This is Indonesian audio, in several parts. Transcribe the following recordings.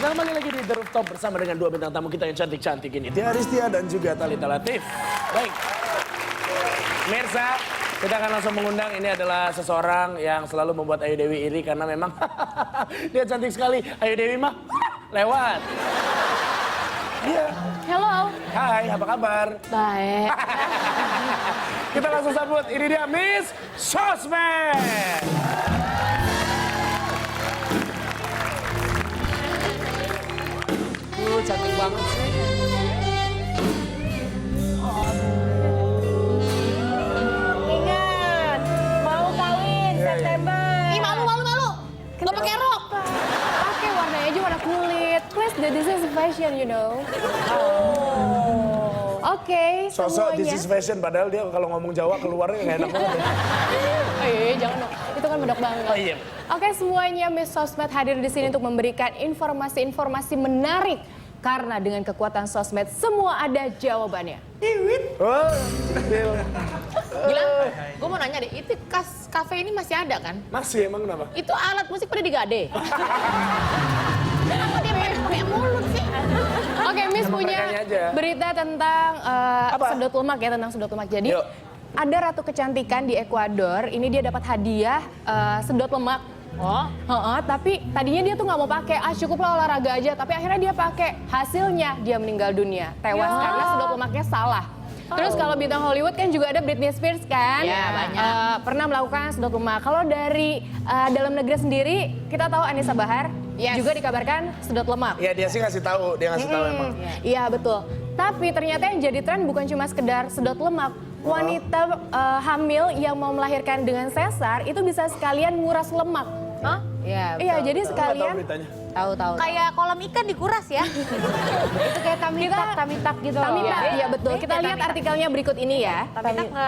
Kita kembali lagi di The Rooftop bersama dengan dua bintang tamu kita yang cantik-cantik ini. Tia Aristia dan juga Thalita Latif. Baik. Mirsa, kita akan langsung mengundang. Ini adalah seseorang yang selalu membuat Ayu Dewi iri karena memang dia cantik sekali. Ayu Dewi mah lewat. Iya. Halo. Hai, apa kabar? Baik. Kita langsung sambut. Ini dia Miss Sosmed. Cantik banget sih. Ingat, mau kawin September. Ih, malu. Gak pakai rok. Pakai warnanya aja warna kulit. Please, this is fashion, you know. Oke, Sosok this is fashion, padahal dia kalau ngomong Jawa keluarnya nggak enak banget. Jangan dong. Itu kan medok banget. Oh iya. Oke, semuanya Miss Sosmed hadir di sini untuk memberikan informasi-informasi menarik. Karena dengan kekuatan sosmed, semua ada jawabannya. Oh, Gila, gue mau nanya deh, itu kafe ini masih ada kan? masih emang kenapa? Itu alat musik pada digade. Kenapa dia pakai mulut sih? Oke, Miss Sama punya merekanya aja. berita tentang Apa? sedot lemak ya, tentang sedot lemak. Jadi Yuk. ada ratu kecantikan di Ekuador, ini dia dapat hadiah sedot lemak. Oh, Tapi tadinya dia tuh nggak mau pakai, cukuplah olahraga aja. Tapi akhirnya dia pakai, hasilnya dia meninggal dunia, tewas karena sedot lemaknya salah. Terus kalau bintang Hollywood kan juga ada Britney Spears kan, Ya, banyak. pernah melakukan sedot lemak. Kalau dari dalam negeri sendiri, kita tahu Anissa Bahar Yes. juga dikabarkan sedot lemak. Ya dia sih ngasih tahu, dia ngasih tahu emang. Iya betul. Tapi ternyata yang jadi tren bukan cuma sekedar sedot lemak. Wanita hamil yang mau melahirkan dengan sesar itu bisa sekalian nguras lemak. hah? Iya. Iya, jadi Nggak tahu sekalian beritanya. Tahu. Kayak kolam ikan dikuras ya. Itu kayak tamitak gitu loh. Tamitak, iya betul. Kita lihat artikelnya berikut ini ya.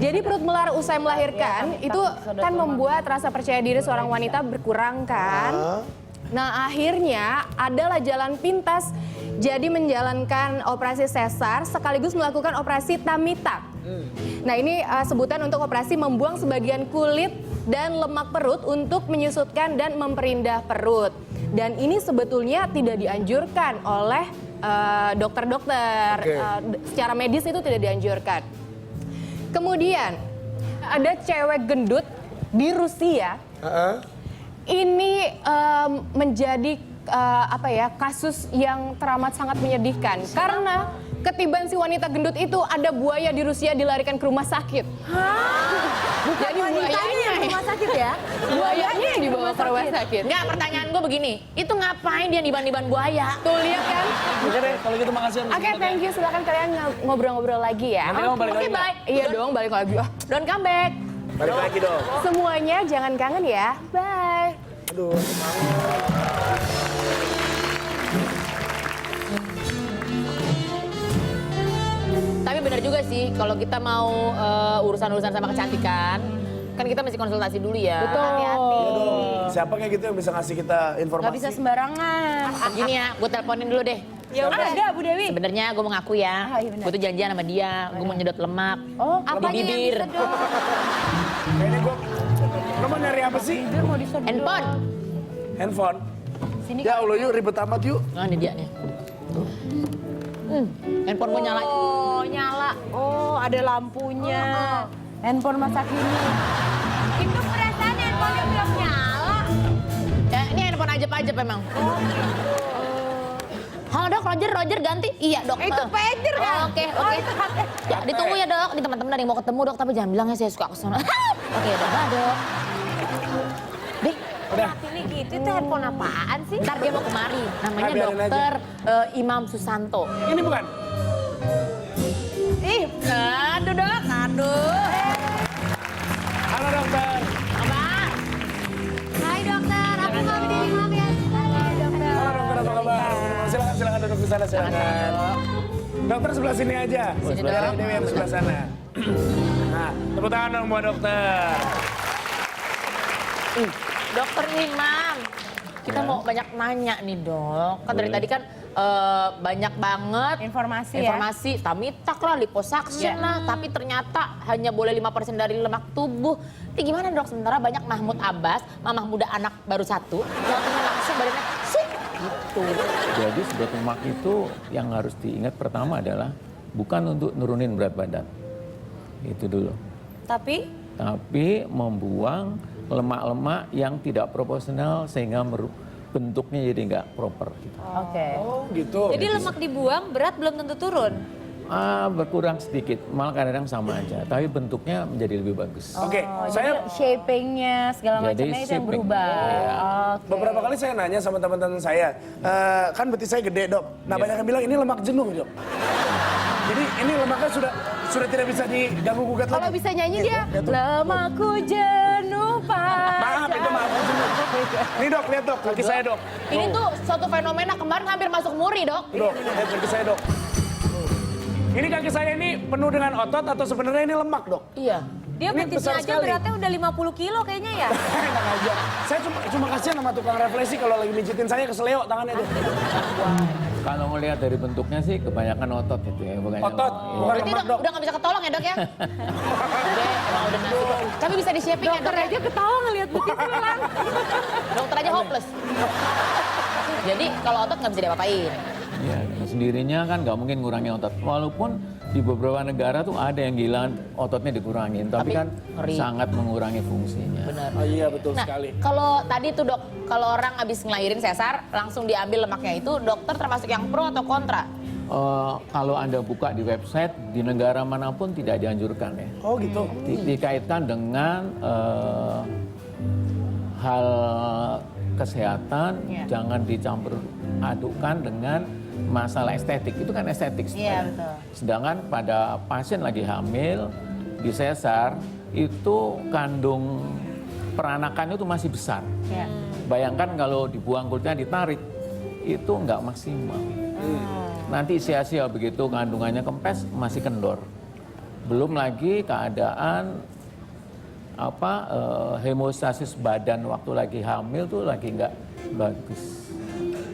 Jadi perut melar usai melahirkan itu kan membuat rasa percaya diri seorang wanita berkurang kan. Nah akhirnya adalah jalan pintas jadi menjalankan operasi sesar sekaligus melakukan operasi tamitak. Nah ini sebutan untuk operasi membuang sebagian kulit dan lemak perut untuk menyusutkan dan memperindah perut. Dan ini sebetulnya tidak dianjurkan oleh dokter-dokter. Oke. Secara medis itu tidak dianjurkan. Kemudian ada cewek gendut di Rusia. Ini menjadi kasus yang teramat sangat menyedihkan. Karena ketiban si wanita gendut itu ada buaya di Rusia dilarikan ke rumah sakit. Jadi wanitanya yang di rumah sakit ya? Buayanya yang dibawa ke rumah sakit. Enggak, pertanyaan gue begini, itu ngapain dia diban-diban buaya? Tuh lihat kan? Oke deh, kalau gitu makasih ya. Miss Oke, Sosmed. thank you. Silakan kalian ngobrol-ngobrol lagi ya. Nanti kamu balik lagi nggak? Bye. Iya dong, balik lagi. Don't come back. Balik lagi dong. Semuanya jangan kangen ya. Bye. Aduh, semangat. Tapi benar juga sih, kalau kita mau urusan-urusan sama kecantikan, kan kita mesti konsultasi dulu ya. Betul. Hati-hati. Iya dong. Siapa kayak gitu yang bisa ngasih kita informasi? Gak bisa sembarangan. Gini ya, gue teleponin dulu deh. Ya udah, ada Bu Dewi. Sebenarnya gue mau ngaku ya, iya benar. gue tuh janjian sama dia, gue mau nyedot lemak di bibir. Kayaknya gue, lo mau nyari apa sih? Handphone. Handphone. Ya Allah yuk, ribet amat yuk. Nah, ini dia nih. Handphone gue nyala. Oh, nyala. Oh, ada lampunya. Handphone masa kini. Itu perasaan handphonenya belum nyala. Ya, ini handphone ajep-ajep emang. Halo dok, Roger ganti. Iya dok. Itu pager kan? Oke. Ya, ditunggu ya dok. Ini teman-teman ada yang mau ketemu dok, tapi jangan bilang ya saya suka kesana. Oke, dok. Bye dok. Dek, Udah. Ini gitu, itu handphone apaan sih? ntar dia mau kemari. Namanya Ah, biarin dokter Imam Susanto. Ini bukan? Ih, Aduh dok, aduh. Halo dokter. Apa? hai dokter, aku mau di rumah ya. Hai dokter. Halo dokter, apa kabar? Silakan duduk di sana, silakan. Dokter sebelah sini aja. Sini, Biar dok. Dewi yang sebelah sana. Nah, tepuk tangan dong buat dokter. Dokter Imam, kita mau banyak nanya nih dok. Kan dari tadi kan banyak banget Informasi tamitak lah, liposuction lah, tapi ternyata hanya boleh 5% dari lemak tubuh. Ini gimana dok? Sementara banyak Mahmud Abbas, mamah muda anak baru 1, yang langsung badannya sih. itu? Jadi sedot lemak itu yang harus diingat pertama adalah bukan untuk nurunin berat badan. Itu dulu. Tapi Membuang lemak-lemak yang tidak proporsional sehingga bentuknya jadi nggak proper. Gitu. oke. Oh gitu. Jadi lemak dibuang, berat belum tentu turun. Berkurang sedikit, malah kadang-kadang sama aja, tapi bentuknya menjadi lebih bagus. Oke, saya Shapingnya segala Jadi macamnya itu yang shaping. berubah. Oke. beberapa kali saya nanya sama teman-teman saya, kan betis saya gede dok. Nah banyak yang bilang ini lemak jenuh dok. Jadi ini lemaknya sudah tidak bisa diganggu gugat Kalau lagi. bisa nyanyi dia, Lemakku jenuh Maaf itu maaf jenuh. Ini dok lihat dok kaki saya dok. ini tuh suatu fenomena kemarin hampir masuk muri dok. Dok lihat kaki saya dok. Ini kaki saya ini penuh dengan otot atau sebenarnya ini lemak dok? Iya. Dia Ini besar betisnya aja sekali. beratnya udah 50 kilo kayaknya ya. Enak aja. Saya cuma kasihan sama tukang refleksi kalau lagi mijitin saya keseleo tangannya tuh. Kalau ngelihat dari bentuknya sih kebanyakan otot itu ya, bukan Otot, Iya. bukan Berarti lemak dok. udah nggak bisa ketolong ya dok ya? Emang udah nasib. Tapi bisa di shaping ya dok aja ketawa ngeliat betis hilang. Dokter aja hopeless. Jadi kalau otot nggak bisa diapa-apain. Ya, sendirinya kan nggak mungkin ngurangi otot. Walaupun di beberapa negara tuh ada yang gila ototnya dikurangin, tapi kan ngeri. sangat mengurangi fungsinya. Benar. Oh iya betul Nah, sekali. kalau tadi tuh dok, kalau orang habis ngelahirin sesar, langsung diambil lemaknya itu, dokter termasuk yang pro atau kontra? Kalau Anda buka di website, di negara manapun tidak dianjurkan ya. Oh gitu. Dikaitkan dengan hal kesehatan, jangan dicampur adukan dengan masalah estetik. Itu kan estetik Iya sebenarnya. betul. Sedangkan pada pasien lagi hamil, di sesar, itu kandung peranakannya itu masih besar. Iya. Bayangkan kalau dibuang kulitnya ditarik, itu nggak maksimal. Nanti sia-sia begitu kandungannya kempes, masih kendor. Belum lagi keadaan hemostasis badan waktu lagi hamil tuh lagi nggak bagus.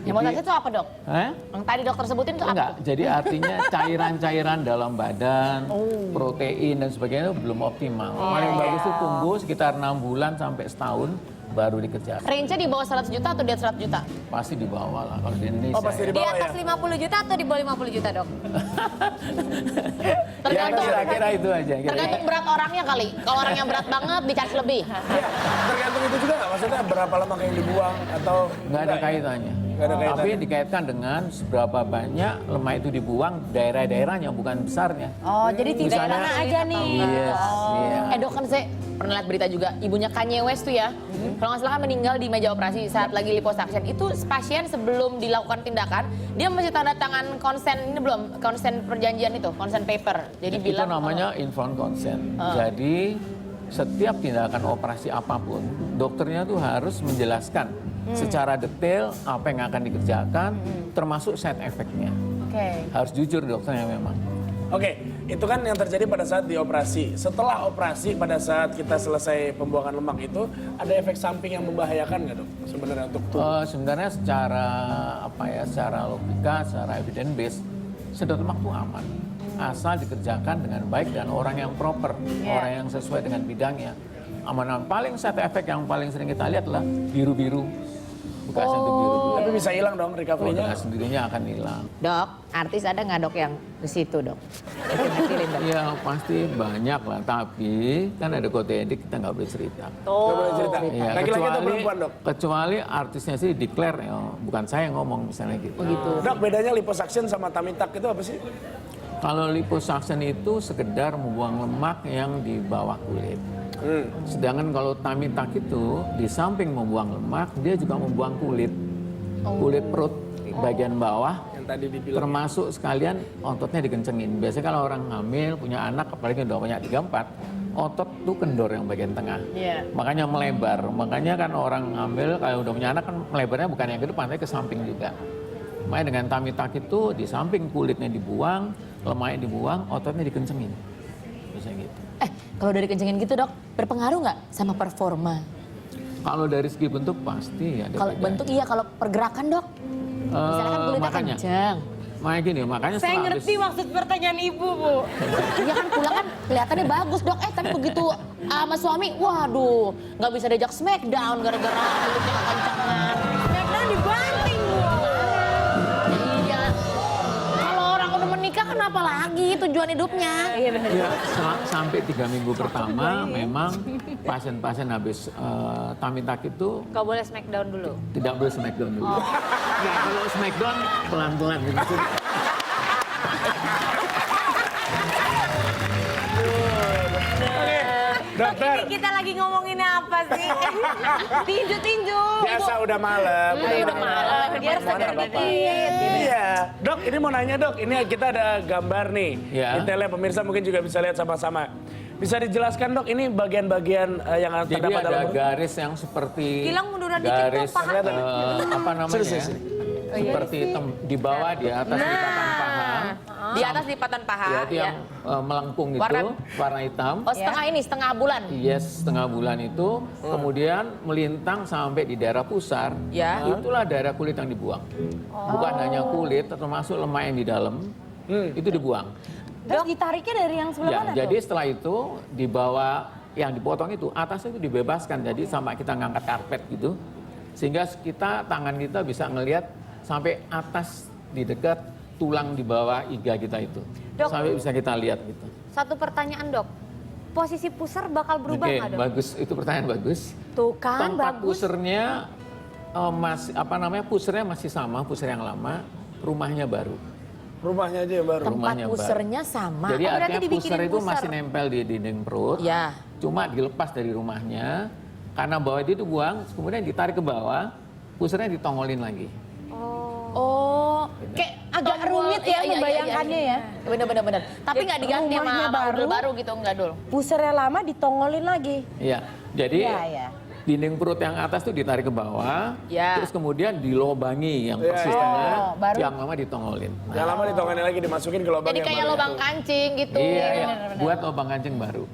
Hemostasis itu apa dok? Hah? Yang tadi dokter sebutin itu apa? Enggak, jadi artinya cairan-cairan dalam badan, protein dan sebagainya itu belum optimal. Paling bagus itu tunggu sekitar 6 bulan sampai setahun baru dikerjakan. Range-nya di bawah 100 juta atau di atas 100 juta? Pasti di bawah lah kalau di Indonesia. Oh pasti di Di bawah ya. atas 50 juta atau di bawah 50 juta dok? Ya Tergantung, kira-kira itu aja. tergantung berat orangnya kali. Kalau orang yang berat banget dicari lebih. Iya, tergantung itu juga nggak? Maksudnya berapa lemak yang dibuang atau Nggak ada ya? kaitannya. Nggak ada kaitannya. Tapi dikaitkan dengan seberapa banyak lemak itu dibuang daerah-daerahnya bukan besarnya. Oh, jadi tidak Misalnya- mana aja nih. Yes, iya. Dok kan saya pernah lihat berita juga, ibunya Kanye West tuh ya, kalau nggak salah kan meninggal di meja operasi saat lagi liposuction. Itu pasien sebelum dilakukan tindakan, dia masih tanda tangan konsen, ini belum, konsen perjanjian itu, konsen paper. Jadi Itu bilang namanya informed consent. Jadi setiap tindakan operasi apapun, dokternya tuh harus menjelaskan secara detail apa yang akan dikerjakan, termasuk side effect-nya. Oke. Harus jujur dokternya memang. Oke, itu kan yang terjadi pada saat dioperasi. Setelah operasi, pada saat kita selesai pembuangan lemak itu, ada efek samping yang membahayakan nggak dok? Sebenarnya untuk tubuh. Sebenarnya secara logika, secara evidence base, sedot lemak itu aman. Asal dikerjakan dengan baik dan orang yang proper, orang yang sesuai dengan bidangnya. Aman. Paling side effect yang paling sering kita lihat adalah biru-biru. Bekas itu biru-biru. Tapi bisa hilang dong recovery-nya. Dengan sendirinya akan hilang. Dok, artis ada nggak dok yang ke situ dok? Ya pasti banyak lah, tapi kan ada kode etik kita nggak boleh cerita. Nggak boleh cerita. Ya, Laki-laki atau perempuan dok? kecuali artisnya sih declare, ya, bukan saya yang ngomong misalnya gitu. Dok, bedanya liposuction sama tummy tuck itu apa sih? Kalau liposuction itu sekedar membuang lemak yang di bawah kulit. Sedangkan kalau tummy tuck itu di samping membuang lemak, dia juga membuang kulit. Kulit perut bagian bawah, Yang tadi dibilang. termasuk sekalian ototnya dikencengin. Biasanya kalau orang hamil, punya anak, apalagi udah banyak 3-4, otot tuh kendor yang bagian tengah. Iya. Makanya melebar. Makanya kan orang hamil kalau udah punya anak kan melebarnya bukan yang ke depan, tapi ke samping juga. Makanya dengan tummy tuck itu di samping kulitnya dibuang, lemaknya dibuang, ototnya dikencengin. Bisa gitu. Kalau dari kencengin gitu dok, berpengaruh nggak sama performa? Kalau dari segi bentuk pasti ada. Kalau bedanya. bentuk iya, kalau pergerakan dok, misalnya kan kulitnya makanya. kenceng. Makanya gini, makanya Saya setelah ngerti maksud pertanyaan ibu, Bu. Iya kan pulang kan kelihatannya bagus dok, tapi begitu sama suami, waduh, nggak bisa diajak smackdown gara-gara kulitnya kekencengan. Smackdown dibanting, Bu. kan apa lagi tujuan hidupnya? Iya benar. Ya, sampai 3 minggu pertama memang pasien-pasien habis tummy tuck itu Gak boleh smackdown dulu. tidak boleh smackdown dulu. Ya kalau smackdown pelan-pelan gitu. Dokter, Ini kita lagi ngomongin apa sih? Tinju-tinju. biasa udah malam. Udah malam, biar Mohon segar apa-apa. dikit. Iya, dok, ini mau nanya dok, ini kita ada gambar nih. Ya. Detailnya pemirsa mungkin juga bisa lihat sama-sama. Bisa dijelaskan dok, ini bagian-bagian yang Jadi terdapat dalam ada garis yang seperti Gilang munduran dikit tuh, garis paha. apa namanya? Sini. Seperti di bawah di atas lipatan paha. Di atas lipatan paha. Ya, itu yang melengkung itu warna hitam. Oh setengah ini, setengah bulan. Yes, setengah bulan itu kemudian melintang sampai di daerah pusar. Ya. Itulah daerah kulit yang dibuang. Bukan hanya kulit, termasuk lemak yang di dalam itu dibuang. Terus ditariknya dari yang sebelah Ya, mana jadi tuh? setelah itu dibawa yang dipotong itu atasnya itu dibebaskan. Jadi sama kita ngangkat karpet gitu, sehingga tangan kita bisa ngelihat sampai atas di dekat tulang di bawah iga kita itu, Dok. sampai bisa kita lihat gitu. Satu pertanyaan dok, posisi pusar bakal berubah Oke, nggak dok? bagus, itu pertanyaan bagus. Tuh kan Tempat bagus. pusernya masih pusernya masih sama, puser yang lama, rumahnya baru. rumahnya aja yang baru. Tempat Rumahnya baru. pusernya sama. Jadi Oh, berarti artinya dibikinin puser itu puser. masih nempel di dinding perut. Ya. Cuma dilepas dari rumahnya, karena bawah itu buang, kemudian ditarik ke bawah, pusernya ditongolin lagi. Oh, Kayak agak rumit ya membayangkannya ya. Bener-bener. Tapi nggak diganti sama Rumahnya model baru. baru gitu, enggak dul. Pusernya lama ditongolin lagi. Iya, jadi Iya, iya. dinding perut yang atas tuh ditarik ke bawah, Ya. terus kemudian dilobangi yang Iya, persis iya. tengah, baru- yang lama ditongolin. Nah, Yang lama ditongolin lagi dimasukin ke lubang Jadi yang kayak baru. lubang kancing gitu. iya, iya. Buat lubang kancing baru.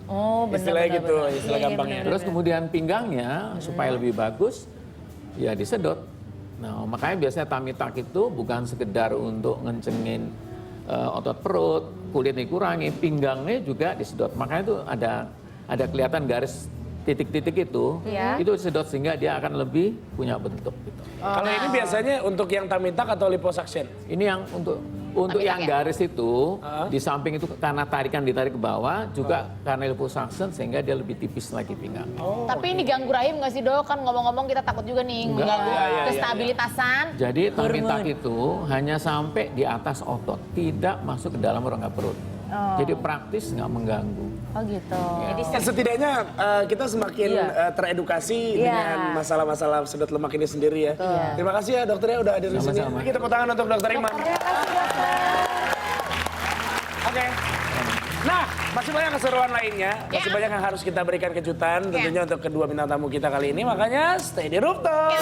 Oh, Istilahnya gitu, istilah gampangnya. Terus kemudian pinggangnya supaya lebih bagus, ya disedot. Nah, makanya biasanya tummy tuck itu bukan sekedar untuk ngencengin otot perut, kulit dikurangi, pinggangnya juga disedot. Makanya itu ada kelihatan garis titik-titik itu disedot sehingga dia akan lebih punya bentuk. Gitu. Kalau ini biasanya untuk yang tummy tuck atau liposuction? Ini yang untuk yang garis itu di samping itu karena ditarik ke bawah juga karena liposuction sehingga dia lebih tipis lagi pinggang. Tapi ini ganggu rahim nggak sih dok? Kan ngomong-ngomong kita takut juga nih Enggak. mengganggu Iya, iya, kestabilitasan. Jadi tummy tuck itu hanya sampai di atas otot, tidak masuk ke dalam rongga perut. Jadi praktis nggak mengganggu. Oh gitu. Ya, setidaknya kita semakin teredukasi dengan masalah-masalah sedot lemak ini sendiri ya. Terima kasih ya dokter ya udah hadir di sini. Sama-sama. Kita tepuk tangan untuk dokter Iman. Oke. Nah, masih banyak keseruan lainnya, masih banyak yang harus kita berikan kejutan tentunya untuk kedua bintang tamu kita kali ini. Makanya stay di rooftop.